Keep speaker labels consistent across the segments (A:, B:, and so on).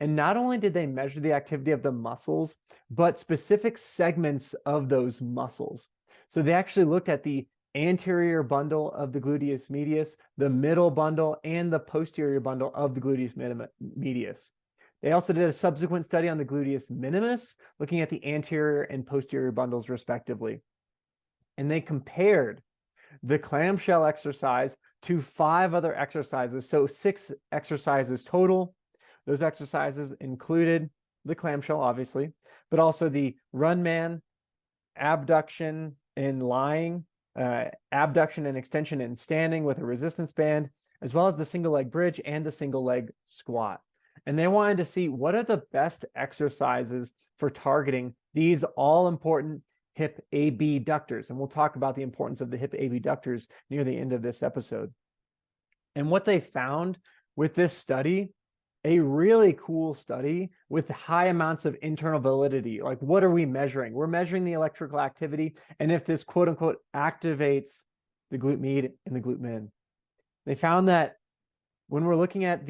A: And not only did they measure the activity of the muscles, but specific segments of those muscles. So they actually looked at the anterior bundle of the gluteus medius, the middle bundle, and the posterior bundle of the gluteus medius. They also did a subsequent study on the gluteus minimus, looking at the anterior and posterior bundles respectively. And they compared the clamshell exercise to 5 other exercises. So 6 exercises total. Those exercises included the clamshell, obviously, but also the run man, abduction and lying, abduction and extension and standing with a resistance band, as well as the single leg bridge and the single leg squat. And they wanted to see what are the best exercises for targeting these all important hip abductors. And we'll talk about the importance of the hip abductors near the end of this episode. And what they found with this study, a really cool study with high amounts of internal validity. Like, what are we measuring? We're measuring the electrical activity and if this quote unquote activates the glute med and the glute min. They found that when we're looking at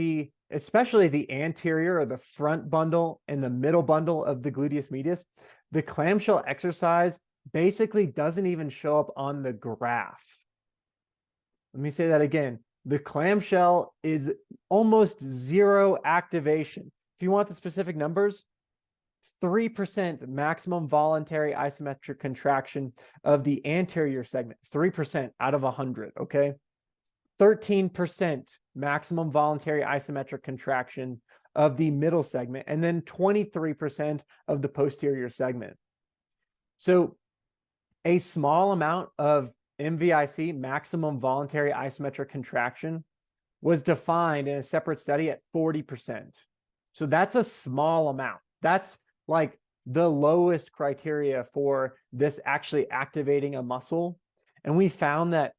A: especially the anterior or the front bundle and the middle bundle of the gluteus medius, the clamshell exercise basically doesn't even show up on the graph. Let me say that again. The clamshell is almost zero activation. If you want the specific numbers, 3% maximum voluntary isometric contraction of the anterior segment, 3% out of 100, okay? 13% maximum voluntary isometric contraction of the middle segment, and then 23% of the posterior segment. So a small amount of MVIC, maximum voluntary isometric contraction, was defined in a separate study at 40%. So that's a small amount. That's like the lowest criteria for this actually activating a muscle. And we found that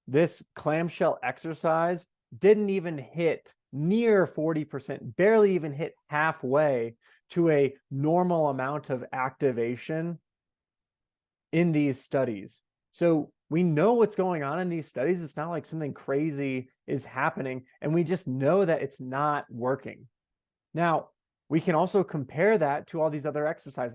A: this clamshell exercise didn't even hit near 40%, barely even hit halfway to a normal amount of activation in these studies. So we know what's going on in these studies. It's not like something crazy is happening, and we just know that it's not working. Now, we can also compare that to all these other exercises.